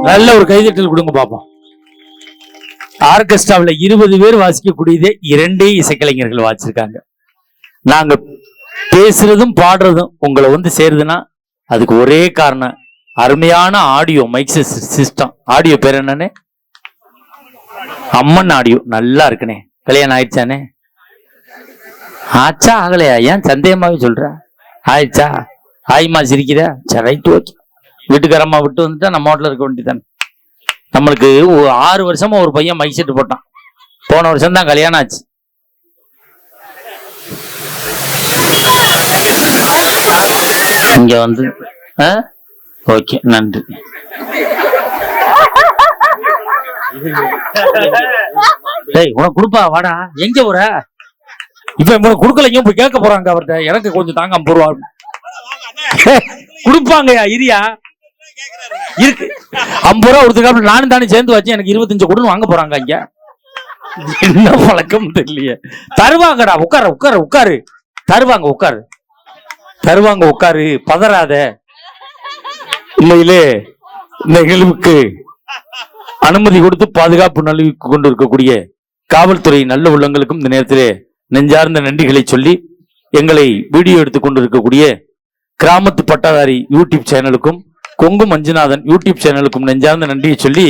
நல்ல ஒரு கைதட்டல் கொடுங்க பாப்போம். ஆர்கெஸ்ட்ராவில் 20 பேர் வாசிக்கக்கூடியதே 2 இசைக்கலைஞர்கள் வாசிச்சிருக்காங்க. நாங்க பேசுறதும் பாடுறதும் உங்களை வந்து சேருதுன்னா அதுக்கு ஒரே காரணம் அருமையான ஆடியோ மைக் சிஸ்டம். ஆடியோ பேர் என்னன்னு அம்மன் ஆடியோ நல்லா இருக்குனே. கல்யாணம் ஆயிடுச்சானே? ஆச்சா ஆகலையா? ஏன் சந்தேகமாவே சொல்ற? ஆயிடுச்சா? ஆயிமா சிரிக்கிற? சரி, ரைட், ஓகே. வீட்டுக்காரம்மா விட்டு வந்துட்டா நம்ம ஹோட்டலில் இருக்க வேண்டியதானே. நம்மளுக்கு 6 வருஷமா ஒரு பையன் மைக் செட்டு போட்டான். போன வருஷம் தான் கல்யாணம் ஆச்சு. இங்க வந்து ஓகே, நன்றி. டேய், உனக்கு கொடுப்பா, வாடா. எங்க போற? இப்ப உனக்கு கொடுக்கல, இங்க போய் கேட்க போறாங்க அவர்கிட்ட. எனக்கு கொஞ்சம் தாங்க 50 ரூபா கொடுப்பாங்கயா. இரியா இருக்கு 50 ரூபா கொடுத்துருக்காப்புல. நானும் தானே சேர்ந்து வச்சு எனக்கு 25 கொடுன்னு வாங்க போறாங்க. இங்க என்ன பழக்கம் தெரியலையே. தருவாங்கடா, உட்காரு உட்காரு உட்காரு. தருவாங்க, உட்காரு. தருவாங்க, உட்காரு. பதறாத. இல்லையிலே இந்த நிகழ்வுக்கு அனுமதி கொடுத்து பாதுகாப்பு நல்கி கொண்டு இருக்கக்கூடிய காவல்துறை நல்ல உள்ளங்களுக்கும் இந்த நேரத்திலே நெஞ்சார்ந்த நன்றிகளை சொல்லி, எங்களை வீடியோ எடுத்துக் கொண்டு இருக்கக்கூடிய கிராமத்து பட்டாதாரி யூடியூப் சேனலுக்கும் கொங்கு மஞ்சுநாதன் யூடியூப் சேனலுக்கும் நெஞ்சார்ந்த நன்றியை சொல்லி,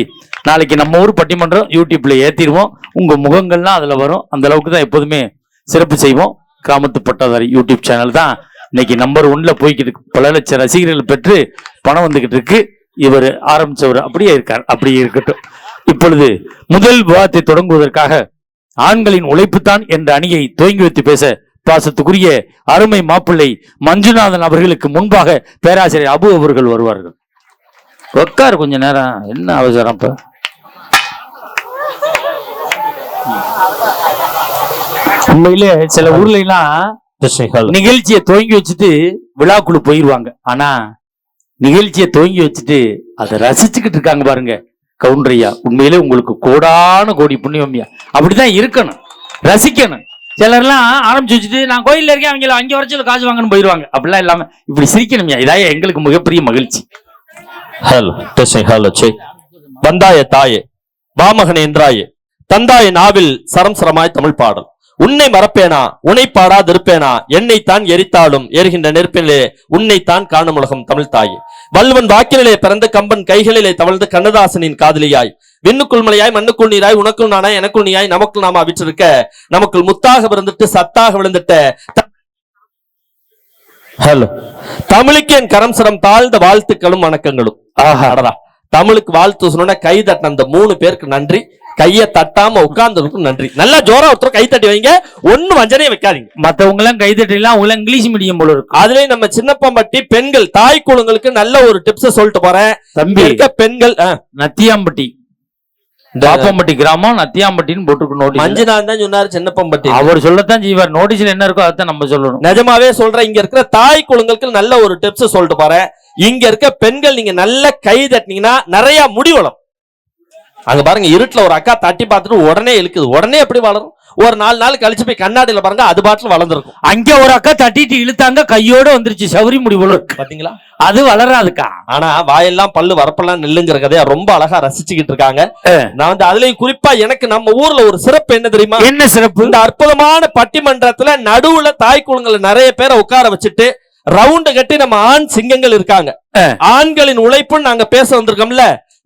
நாளைக்கு நம்ம ஊர் பட்டிமன்றம் யூடியூப்ல ஏத்திடுவோம். உங்க முகங்கள்லாம் அதுல வரும். அந்த அளவுக்கு தான் எப்போதுமே சிறப்பு செய்வோம். கிராமத்து பட்டாதாரி யூடியூப் சேனல் தான் இன்னைக்கு நம்பர் 1ல போய்கிட்டு இருக்கு. பல லட்சம் ரசிகர்கள் பெற்று பணம் வந்துகிட்டு இருக்கு. இவர் ஆரம்பிச்சவர் அப்படியே இருக்கார். அப்படியே இருக்கட்டும். இப்பொழுது முதல் விவாதத்தை தொடங்குவதற்காக ஆண்களின் உழைப்புத்தான் என்ற அணியை துவங்கி வைத்து பேச பாசத்துக்குரிய அருமை மாப்பிள்ளை மஞ்சுநாதன் அவர்களுக்கு முன்பாக பேராசிரியர் அபு அவர்கள் வருவார்கள். உட்கார் கொஞ்ச நேரம், என்ன அவசரம்? இப்ப உண்மையிலே சில ஊர்ல எல்லாம் நிகழ்ச்சியை துவங்கி வச்சுட்டு விழாக்குழு போயிருவாங்க. ஆனா நிகழ்ச்சியை துவங்கி வச்சுட்டு அதை ரசிச்சுக்கிட்டு இருக்காங்க பாருங்க கவுண்டரையா. உண்மையிலே உங்களுக்கு கோடான கோடி புண்ணியம்யா. அப்படிதான் இருக்கணும், ரசிக்கணும். சிலர்லாம் ஆரம்பிச்சு வச்சுட்டு நான் கோயில்ல இருக்கேன், அவங்க அங்கே வரைச்சு காசு வாங்கன்னு போயிருவாங்க. அப்படிலாம் இல்லாம இப்படி சிரிக்கணும்யா. இதாய எங்களுக்கு மிகப்பெரிய மகிழ்ச்சி. வந்தாய தாயே, வாமகன் என்றாயே, தந்தாய நாவில் சரம் சரமாய் தமிழ் பாடல். உன்னை மறப்பேனா, உன்னை பாடாதிருப்பேனா, என்னைத்தான் எரித்தாலும் எரிகின்ற நெருப்பிலே உன்னைத்தான் காணும் உலகம் தமிழ் தாயே. வல்வன் வாக்கிலே பிறந்த கம்பன் கைகளிலே தவழ்ந்து கண்ணதாசனின் காதலியாய், விண்ணுக்குள் மலையாய் மண்ணுக்குள் நீராய், உனக்குள் நானாய் எனக்குள் நீயாய், நமக்குள் நாம விற்றிருக்க, நமக்குள் முத்தாக பிறந்துட்டு சத்தாக விழுந்துட்ட ஹலோ தமிழுக்கு என் கரம் சிரம் தாழ்ந்த வாழ்த்துக்களும் வணக்கங்களும். ஆஹா, தமிழுக்கு வாழ்த்து சொன்ன கை தட்டின அந்த 3 பேருக்கு நன்றி. கையை தட்டாம உட்கார்ந்ததுக்கும் நன்றி. நல்லா ஜோரா ஒருத்தர் கை தட்டி வைங்க, ஒண்ணு வஞ்சனையே வைக்காதீங்க. மத்தவங்க எல்லாம் கை தட்டிலாம் உங்களை இங்கிலீஷ் மீடியம் போல இருக்கு. அதுலயும் நம்ம சின்னப்பம்பட்டி பெண்கள் தாய் குழுங்களுக்கு நல்ல ஒரு டிப்ஸ் சொல்லிட்டு போறேன். தம்பி இருக்க பெண்கள் நத்தியாம்பட்டி பாப்பம்பட்டி கிராமம் நத்தியாம்பட்டின்னு போட்டுருக்கு நோட்டீஸ். மஞ்சுநாதன் தான் சொன்னாரு சின்னப்பம்பட்டி. அவர் சொல்லத்தான் செய்வார். நோட்டீஸ்ல என்ன இருக்கோ அதான் நம்ம சொல்லணும். நிஜமாவே சொல்றேன். இங்க இருக்கிற தாய் குழுங்களுக்கு நல்ல ஒரு டிப்ஸ் சொல்லிட்டு போறேன். இங்க இருக்க பெண்கள் நீங்க நல்ல கை தட்டினீங்கன்னா நிறைய முடி வளரும். அங்க பாருங்க, இருட்டுல ஒரு அக்கா தட்டி பார்த்துட்டு உடனே இழுக்குது. உடனே எப்படி வளரும்? ஒரு 4 நாள் கழிச்சு போய் கண்ணாடியில பாருங்க, அது பாட்டுல வளர்ந்துருக்கும். அங்க ஒரு அக்கா தட்டிட்டு இழுத்தாங்க, கையோட வந்துருச்சு சௌரி முடி போல இருக்கு. பாத்தீங்களா? அது வளராதுக்கா. ஆனா வாயெல்லாம் பல்லு வரப்பெல்லாம் நெல்லுங்கிற கதையா ரொம்ப அழகா ரசிச்சுக்கிட்டு இருக்காங்க. நான் வந்து அதுலயும் குறிப்பா எனக்கு நம்ம ஊர்ல ஒரு சிறப்பு என்ன தெரியுமா? என்ன சிறப்பு? இந்த அற்புதமான பட்டிமன்றத்துல நடுவுல தாய் குழுங்களை நிறைய பேரை உட்கார வச்சுட்டு ரவுண்டு கட்டி நம்ம ஆண் சிங்கங்கள் இருக்காங்க. ஆண்களின் உழைப்புன்னு நாங்க பேச வந்திருக்கோம்ல,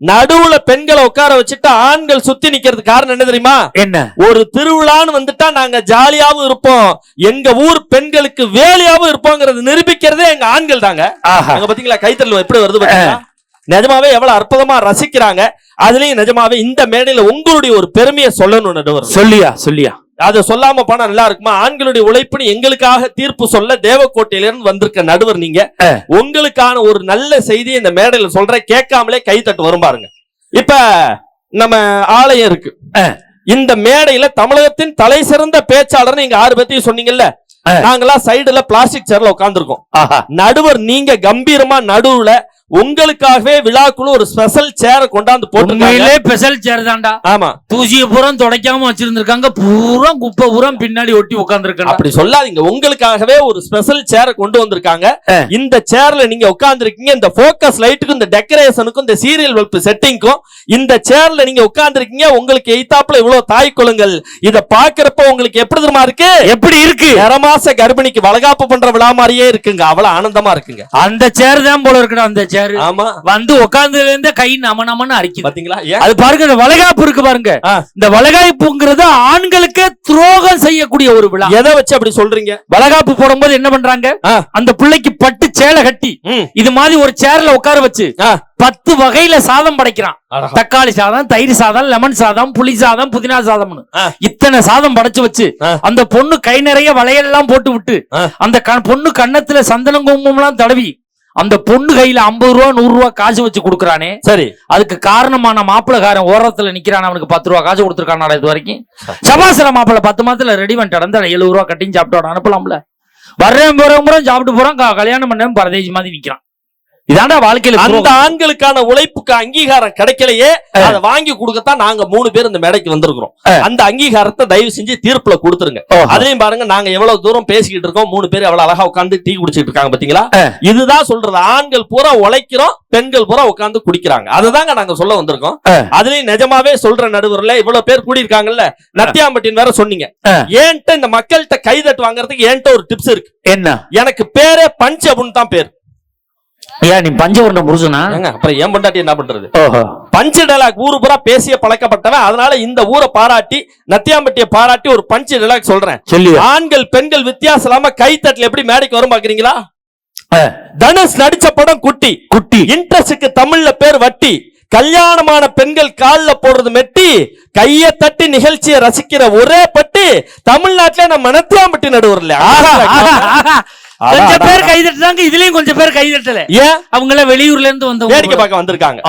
நடுவுல பெண்களை உட்கார வச்சுட்டு ஆண்கள் சுத்தி நிக்கிறது காரணம் என்ன தெரியுமா? என்ன? ஒரு திருவிழான்னு வந்துட்டா நாங்க ஜாலியாவும் இருப்போம், எங்க ஊர் பெண்களுக்கு வேலையாவும் இருப்போங்கிறது நிரூபிக்கிறதே எங்க ஆண்கள் தாங்க. அங்க பாத்தீங்களா கைத்தறல் எப்படி வருது பாத்தீங்களா? நிஜமாவே எவ்வளவு அற்புதமா ரசிக்கிறாங்க. அதுலயும் நிஜமாவே இந்த மேடையில உங்களுடைய ஒரு பெருமையை சொல்லணும் நடுவர். சொல்லியா அதை சொல்லாம போனா நல்லா இருக்குமா? ஆண்களுடைய உழைப்புன்னு எங்களுக்காக தீர்ப்பு சொல்ல தேவக்கோட்டையிலிருந்து வந்திருக்க நடுவர் நீங்க. உங்களுக்கான ஒரு நல்ல செய்தியை இந்த மேடையில சொல்ற, கேட்காமலே கை தட்டு வரும் பாருங்க. இப்ப நம்ம ஆலயம் இருக்கு. இந்த மேடையில தமிழகத்தின் தலை சிறந்த பேச்சாளர் நீங்க 6 பேர்த்தையும் சொன்னீங்கல்ல, நாங்கெல்லாம் சைடுல பிளாஸ்டிக் சேர்ல உட்கார்ந்துருக்கோம். நடுவர் நீங்க கம்பீரமா நடுவுல உங்களுக்காகவே விழாக்குழு ஒரு ஸ்பெஷல் சேரை கொண்டாந்து போட்டு, ஸ்பெஷல் சேர் தான்டா. ஆமா, தூசிய பூரம் துடைக்காம வச்சிருந்திருக்காங்க, பூரா குப்பை பூரம் பின்னாடி ஒட்டி உட்கார்ந்துருக்காங்க. அப்படி சொல்லாதீங்க, உங்களுக்காகவே ஒரு ஸ்பெஷல் சேரை கொண்டு வந்திருக்காங்க. இந்த சேர்ல நீங்க உட்கார்ந்துருக்கீங்க. இந்த போக்கஸ் லைட்டுக்கும் இந்த டெக்கரேஷனுக்கும் இந்த சீரியல் பல்ப் செட்டிங்க்கும் இந்த சேர்ல நீங்க உட்கார்ந்துருக்கீங்க. உங்களுக்கு எய்தாப்புல இவ்வளவு தாய் குளங்கள். இத பாக்குறப்ப உங்களுக்கு எப்படி தெரியுமா இருக்கு? எப்படி இருக்கு? 2 மாச கர்ப்பிணிக்கு வளகாப்பு பண்ற விழா மாதிரியே இருக்குங்க. அவ்வளவு ஆனந்தமா இருக்குங்க. அந்த சேர் தான் போல இருக்குடா. அந்த சேரு ஆமா வந்து உட்கார்ந்ததுல இருந்தே கை நமன்னு அரிக்குது. பாத்தீங்களா? அது பாருங்க, இந்த வளைகாப்பு இருக்கு பாருங்க. இந்த வளைகாப்புங்கிறது ஆண்களுக்கு துரோகம் செய்யக்கூடிய ஒரு விழா. எதை வச்சு அப்படி சொல்றீங்க? வளைகாப்பு போடும்போது என்ன பண்றாங்க, அந்த பிள்ளைக்கு பட்டு சேலை கட்டி இது மாதிரி ஒரு சேர்ல உட்கார வச்சு 10 வகையில சாதம் படைக்கிறான். தக்காளி சாதம், தயிர் சாதம், லெமன் சாதம், புளி சாதம், புதினா சாதம்னு இத்தனை சாதம் படைச்சு வச்சு அந்த பொண்ணு கை நிறைய வளையல்லாம் போட்டு விட்டு அந்த பொண்ணு கன்னத்துல சந்தனம் குங்குமம் எல்லாம் தடவி அந்த பொண்ணு கையில 50 ரூபா 100 ரூபா காசு வச்சு கொடுக்கறானே. சரி, அதுக்கு காரணமான மாப்பிள்ளக்காரன் ஓரத்துல நிக்கிறான், அவனுக்கு 10 ரூபா காசு கொடுத்துருக்கான் இது வரைக்கும். சபாசர மாப்பிள்ள 10 மாதத்துல ரெடிமெண்ட் நடந்த 70 ரூபா கட்டிங் சாப்பிட்டு அனுப்பலாம்ல. வர்றேன் போறேன் சாப்பிட்டு போறான், கல்யாணம் பண்ண பரதேசி மாதிரி நிக்கிறான். இதாண்டா வாழ்க்கையில அந்த ஆண்களுக்கான உழைப்புக்கு அங்கீகாரம் கிடைக்கலையே, அதை வாங்கி கொடுக்கத்தான் நாங்க 3 பேர் இந்த மேடைக்கு வந்திருக்கிறோம். அந்த அங்கீகாரத்தை தயவு செஞ்சு தீர்ப்புல கொடுத்துருங்க. அதையும் பாருங்க, நாங்க எவ்வளவு தூரம் பேசிக்கிட்டு இருக்கோம், 3 பேர் எவ்வளவு அழகா உட்கார்ந்து டீ குடிச்சிட்டு இருக்காங்க பாத்தீங்களா? இதுதான் சொல்றது, ஆண்கள் பூரா உழைக்கிறோம், பெண்கள் பூரா உட்கார்ந்து குடிக்கிறாங்க. அதுதாங்க நாங்க சொல்ல வந்திருக்கோம். அதுலயும் நிஜமாவே சொல்ற நடுவர்ல இவ்வளவு பேர் கூடி இருக்காங்கல்ல, நத்தியாம்பட்டின்னு வேற சொன்னீங்க. ஏன்ட்ட இந்த மக்கள்கிட்ட கைதட்டு வாங்குறதுக்கு ஏன்ட்ட ஒரு டிப்ஸ் இருக்கு. என்ன? எனக்கு பேரே பஞ்ச் அப்படின்னு தான் பேர். ஏன் நீ பஞ்சவர்ண முருசனா? அப்புறம் ஏன் பொண்டாட்டி என்ன பண்றது? பஞ்சு டைலாக் ஊரு பூரா பேசிய பழக்கப்பட்டவன். அதனால இந்த ஊரை பாராட்டி, நத்தியாம்பட்டியை பாராட்டி ஒரு பஞ்சு டைலாக் சொல்றேன். சொல்லி, ஆண்கள் பெண்கள் வித்தியாசம் இல்லாம கைத்தட்டல எப்படி மேடைக்கு வரும் பாக்குறீங்களா? தனுஷ் நடிச்ச படம் குட்டி. இன்ட்ரெஸ்டுக்கு தமிழ்ல பேர் வட்டி. கல்யாணமான பெண்கள் கால்ல போடுறது மெட்டி. கைய தட்டி நிகழ்ச்சியை ரசிக்கிற ஒரே பட்டி தமிழ்நாட்டில நம்ம நத்தியாம்பட்டி நடுவர்ல. கொஞ்சம் பேர் கைதட்டாங்க, இதுலயும் கொஞ்சம் பேர் கைதட்டல. ஏன்? அவங்க எல்லாம் வெளியூர்ல இருந்து வந்து வேடிக்கை பார்க்க வந்திருக்காங்க.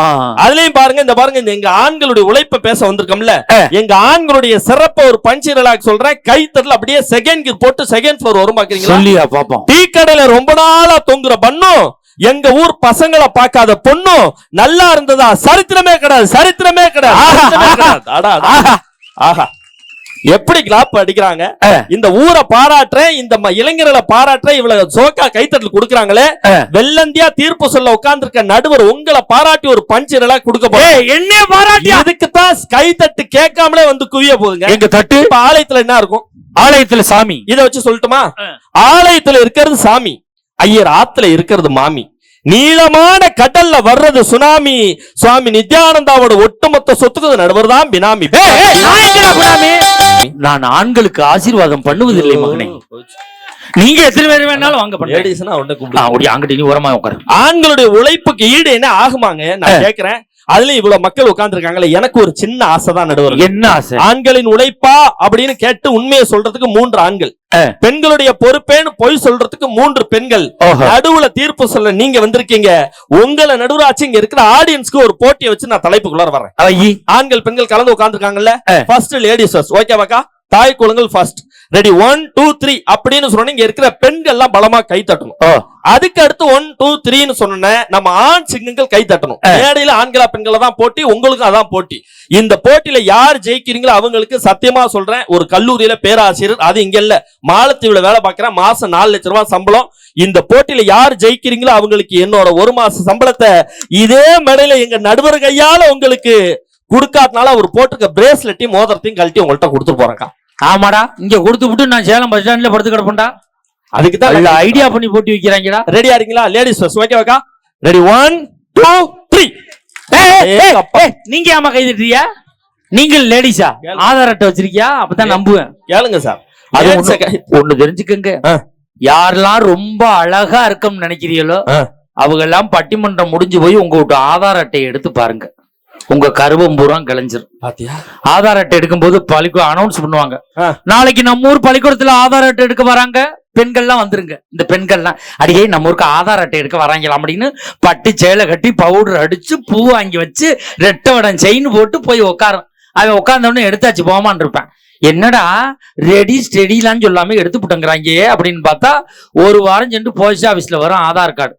அதுலயும் பாருங்க, இந்த பாருங்க, எங்க ஆண்களுடைய உழைப்பை பேச வந்திருக்கோம்ல, எங்க ஆண்களுடைய சிறப்ப ஒரு பஞ்சு டைலாக் சொல்றேன். கைத்தட்டல அப்படியே செகண்ட் கியர் போட்டு செகண்ட் ஃப்ளோர் வரும் பாக்குறீங்களா? சொல்லியா பாப்போம். டீ கடையில ரொம்ப நாளா தொங்குற பண்ணும், எங்க ஊர் பசங்களை பார்க்காத பொண்ணும் நல்லா இருந்ததா சரித்திரமே கிடையாது, சரித்திரமே கிடையாது. ஆஹா, எப்படி கிளாப் அடிக்கிறாங்க. இந்த ஊரை பாராட்டுறேன், இந்த இளைஞர்களை பாராட்டுறேன், இவ்வளவு சோக்கா கைத்தட்டல் கொடுக்கறாங்களே. வெள்ளந்தியா தீர்ப்பு சொல்ல உட்கார்ந்திருக்க நடுவர் உங்களை பாராட்டி ஒரு பஞ்சு டைலாக் கொடுக்க போறேன். என்ன பாராட்டி? இதுக்கு தான் கைத்தட்டு கேட்காமலே வந்து குவிய போகுதுங்க. எங்க தட்டு ஆலயத்துல என்ன இருக்கும்? ஆலயத்துல சாமி. இதை வச்சு சொல்லட்டுமா? ஆலயத்துல இருக்கிறது சாமி, ஐயர் ஆத்துல இருக்கிறது மாமி. நீளமான கடல்ல வர்றது சுனாமி. சுவாமி நித்யானந்தாவோட ஒட்டுமொத்த சொத்துக்கு நடுவர் தான் பினாமி. நான் ஆண்களுக்கு ஆசீர்வாதம் பண்ணுவதில்லை மகனே. நீங்க எத்தனை பேர் வேணாலும் வாங்க பண்ணுங்க. ஆண்களுடைய உழைப்புக்கு ஈடு என்ன ஆகுமாங்க நான் கேக்குறேன். அதுல இவ்வளவு மக்கள் உட்கார்ந்து இருக்காங்களே, எனக்கு ஒரு சின்ன ஆசைதான் நடுவர். என்ன ஆசை? ஆண்களின் உழைப்பா அப்படின்னு கேட்டு உண்மையை சொல்றதுக்கு 3 ஆண்கள், பெண்களுடைய பொறுப்பேன்னு பொய் சொல்றதுக்கு 3 பெண்கள், நடுவுல தீர்ப்பு சொல்ல நீங்க வந்திருக்கீங்க. உங்களை நடுவராச்சு இங்க இருக்கிற ஆடியன்ஸ்க்கு ஒரு போட்டியை வச்சு நான் தலைப்புக்குள்ள வரேன். ஆண்கள் பெண்கள் கலந்து உட்கார்ந்து இருக்காங்கல்ல, ஃபர்ஸ்ட் லேடிஸ் ஃபர்ஸ்ட். ஓகேவாக்கா? தாய் குளங்கள் ஃபர்ஸ்ட். ரெடி 1 2 3 அப்படின்னு சொன்ன இங்க இருக்கிற பெண்கள் எல்லாம் பலமா கை தட்டணும். அதுக்கு அடுத்து 1 2 3ன்னு சொன்ன நம்ம ஆண் சிங்கங்கள் கை தட்டணும். மேடையில ஆண்களா பெண்களா தான் போட்டி, உங்களுக்கும் அதான் போட்டி. இந்த போட்டியில யார் ஜெயிக்கிறீங்களோ அவங்களுக்கு சத்தியமா சொல்றேன், ஒரு கல்லூரியில பேராசிரியர், அது இங்க இல்ல, மாலத்தீவுல வேலை பார்க்கிறேன், மாசம் 4 லட்சம் ரூபாய் சம்பளம். இந்த போட்டியில யார் ஜெயிக்கிறீங்களோ அவங்களுக்கு என்னோட 1 மாச சம்பளத்தை இதே மேடையில எங்க நடுவர் கையால உங்களுக்கு கொடுக்காதனால ஒரு போட்டுக்க பிரேஸ்லெட்டையும் மோதிரத்தையும் கழட்டி உங்கள்கிட்ட கொடுத்துட்டு போறேன்க்கா. ஆமாடா, இங்க கொடுத்து விட்டு நான் சேலம் பஸ் ஸ்டாண்ட்ல படுத்து கிடப்பேன்டா. அதுக்கு தான் ஐடியா பண்ணி போட்டி வைக்கிறாங்கடா. ரெடியா இருக்கீங்களா? Ladies first. ஓகேவாக்கா? ரெடி 1 2 3. நீங்க ஆமா கை தட்டுறியா? நீங்கள் லேடிஸா? ஆதார் அட்டை வச்சிருக்கியா? அப்பதான் நம்புவேன். கேளுங்க சார். அது ஒண்ணு தெரிஞ்சுக்கங்க, யாரெல்லாம் ரொம்ப அழகா இருக்கும்னு நினைக்கிறீங்களோ அவங்க எல்லாம் பட்டிமன்றம் முடிஞ்சு போய் உங்க ஆதார் அட்டையை எடுத்து பாருங்க, உங்க கருவம் பூரா கிளஞ்சிரும். ஆதார் அட்டை எடுக்கும் போது பள்ளிக்கூடம் அனௌன்ஸ் பண்ணுவாங்க, நாளைக்கு நம்ம ஊர் பள்ளிக்கூடத்துல ஆதார் அட்டை எடுக்க வராங்க, பெண்கள்லாம் வந்துருங்க. இந்த பெண்கள்லாம் அடியே நம்ம ஊருக்கு ஆதார் அட்டை எடுக்க வராங்களாம் அப்படின்னு பட்டு சேலை கட்டி பவுடர் அடிச்சு பூ வாங்கி வச்சு ரெட்டை வடம் செயின் போட்டு போய் உட்காரும். அவன் உட்கார்ந்தவொடனே எடுத்தாச்சு போமான் இருப்பேன். என்னடா ரெடி ஸ்டெடிலான்னு சொல்லாம எடுத்து புட்டங்கிறாங்க அப்படின்னு பார்த்தா 1 வாரம் சென்று போஸ்ட் ஆபீஸ்ல வரும் ஆதார் கார்டு.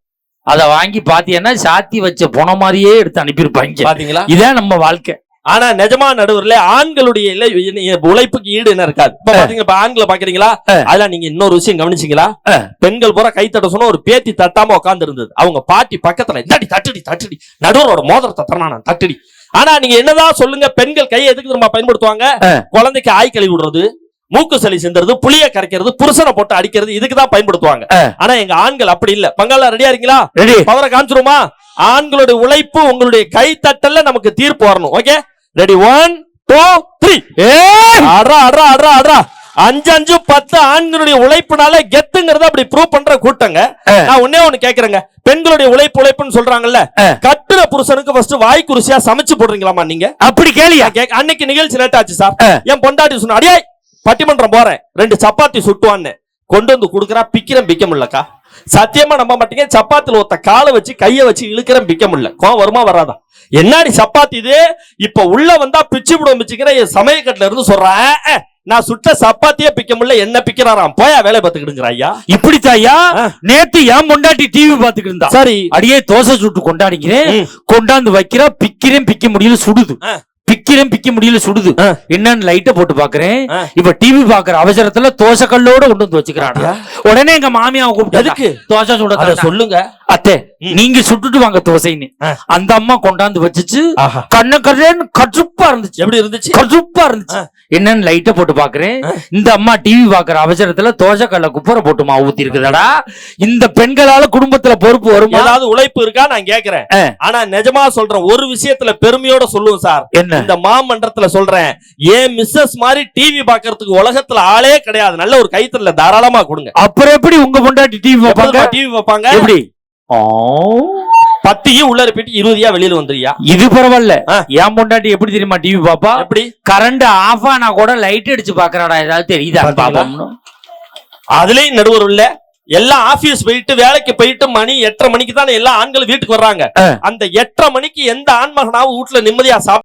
அதை வாங்கி பாத்தீங்கன்னா சாத்தி வச்ச போன மாதிரியே எடுத்து அனுப்பியிருப்பாங்க. பாத்தீங்களா? இதான் நம்ம வாழ்க்கை. ஆனா நிஜமா நடுவர்ல ஆண்களுடைய உழைப்புக்கு ஈடு என்ன இருக்காது. இப்ப பாத்தீங்கன்னா ஆண்களை பாக்குறீங்களா? அதெல்லாம் நீங்க இன்னொரு விஷயம் கவனிச்சீங்களா? பெண்கள் பூரா கை தட்ட சொன்னா ஒரு பேத்தி தட்டாம உட்கார்ந்து இருந்தது. அவங்க பாட்டி பக்கத்துல தட்டுடி தட்டுடி நடுவரோட மோதிரத்தை தரணா தட்டுடி. ஆனா நீங்க என்னதான் சொல்லுங்க, பெண்கள் கையை எதுக்கு நம்ம பயன்படுத்துவாங்க? குழந்தைக்கு ஆய் கழுவி விடுறது, மூக்கு சளி சிந்துறது, புளிய கரைக்கிறது, புருஷனை போட்டு அடிக்கிறது, இதுக்குதான் பயன்படுத்துவாங்க. ஆனா எங்க ஆண்கள் அப்படி இல்ல. பங்காளா ரெடியா இருக்கீங்களா? பவரை காமிச்சிருமா? ஆண்களுடைய உழைப்பு உங்களுடைய கைத்தட்டல்ல நமக்கு தீர்ப்பு வரணும். Okay, ready, 1 2 3. அட்ரா அட்ரா அட்ரா அட்ரா 5 5 10 ஆண்களுடைய உழைப்புனால கெத்துங்கிறத அப்படி ப்ரூவ் பண்ற கூட்டங்க. நான் ஒண்ணே ஒண்ணு கேக்குறேங்க, பெண்களுடைய உழைப்புன்னு சொல்றாங்கல்ல, கட்டுற புருஷனுக்கு ஃபர்ஸ்ட் வாய்க்கு ருசியா சமைச்சு போடுறீங்களாமா நீங்க? அப்படி கேளியா? அன்னைக்கு நிகழ்ச்சி லேட் ஆச்சு சார். என் பொண்டாட்டி சொன்னா, அடியே பட்டிமன்றம் போறேன் 2 சப்பாத்தி சுட்டுவான்னு கொண்டு வந்து குடுக்கறா, பிக்க முடியலக்கா. சத்தியமா நம்ப மாட்டீங்க, சப்பாத்தில ஒத்த காலை வச்சு கைய வச்சு இழுக்கிறேன், பிக்க முடியல. கோவம் வருமா வராதா? என்னடி சப்பாத்தி இது, இப்ப உள்ள வந்தா பிச்சு விடும் பிச்சுக்கிற என் சமயக்கட்டுல இருந்து சொல்றேன், நான் சுட்ட சப்பாத்தியே பிக்க முடியல, என்ன பிக்கிறாராம், போயா வேலை பார்த்துக்கிடுங்கிற ஐயா. இப்படித்தாயா? நேத்து ஏன் பொண்டாட்டி டிவி பாத்துக்கிட்டு இருந்தா, சரி அடியே தோசை சுட்டு கொண்டாடிக்கிறேன், கொண்டாந்து வைக்கிறா, பிக்க முடியல சுடுது, பிக்க முடியல சுடுது. என்னன்னு லைட்ட போட்டு பாக்குறேன், இப்ப டிவி பாக்குற அவசரத்துல தோசை கல்லோட கொண்டு வந்து வச்சுக்கிறான். உடனே எங்க மாமியாவை கூப்பிட்டு தோசை சுட சொல்லுங்க அத்தை, நீங்க சுட்டுட்டு வாங்க தோசைன்னு. அந்த அம்மா கொண்டாந்து வச்சுச்சு, கண்ண கண்ணு கடுப்பா இருந்துச்சு. எப்படி இருந்துச்சு? கடுப்பா இருந்துச்சு. என்னன்னு லைட்ட போட்டு பாக்குறேன், இந்த அம்மா டிவி பாக்குற அவசரத்துல தோசை கல்ல குப்பரை போட்டு மாவு ஊத்தி இருக்குதாடா. இந்த பெண்களால குடும்பத்துல பொறுப்பு வரும், ஏதாவது உழைப்பு இருக்கா நான் கேக்குறேன். ஆனா நிஜமா சொல்றேன், ஒரு விஷயத்துல பெருமையோட சொல்லுவோம் சார், என்ன இந்த மாமன்றத்துல சொல்றேன், ஏன் மிஸ்ஸஸ் மாதிரி டிவி பாக்குறதுக்கு உலகத்துல ஆளே கிடையாது. நல்ல ஒரு கைத்தறல தாராளமா கொடுங்க. அப்புறம் எப்படி உங்க பொண்டாட்டி டிவி வைப்பாங்க? டிவி வைப்பாங்க எப்படி? 10 உள்ள ரிப்பீட் 20 வெளியில வந்துறியா? இது பரவாயில்ல. என் பொண்டாட்டி எப்படி தெரியுமா டிவி பாப்பா? எப்படி? கரண்ட் ஆஃப் ஆனா கூட லைட் அடிச்சு பாக்குறாடா, ஏதாவது தெரியுதா பாப்போம்னு. அதுலயும் நடுவர் இல்ல, எல்லாம் ஆபீஸ் போயிட்டு வேலைக்கு போயிட்டு மணி 8:30 மணிக்கு தான் எல்லா ஆண்களும் வீட்டுக்கு வர்றாங்க. அந்த 8:30 மணிக்கு எந்த ஆண்மகனாவும் வீட்டுல நிம்மதியா சாப்பிட்டு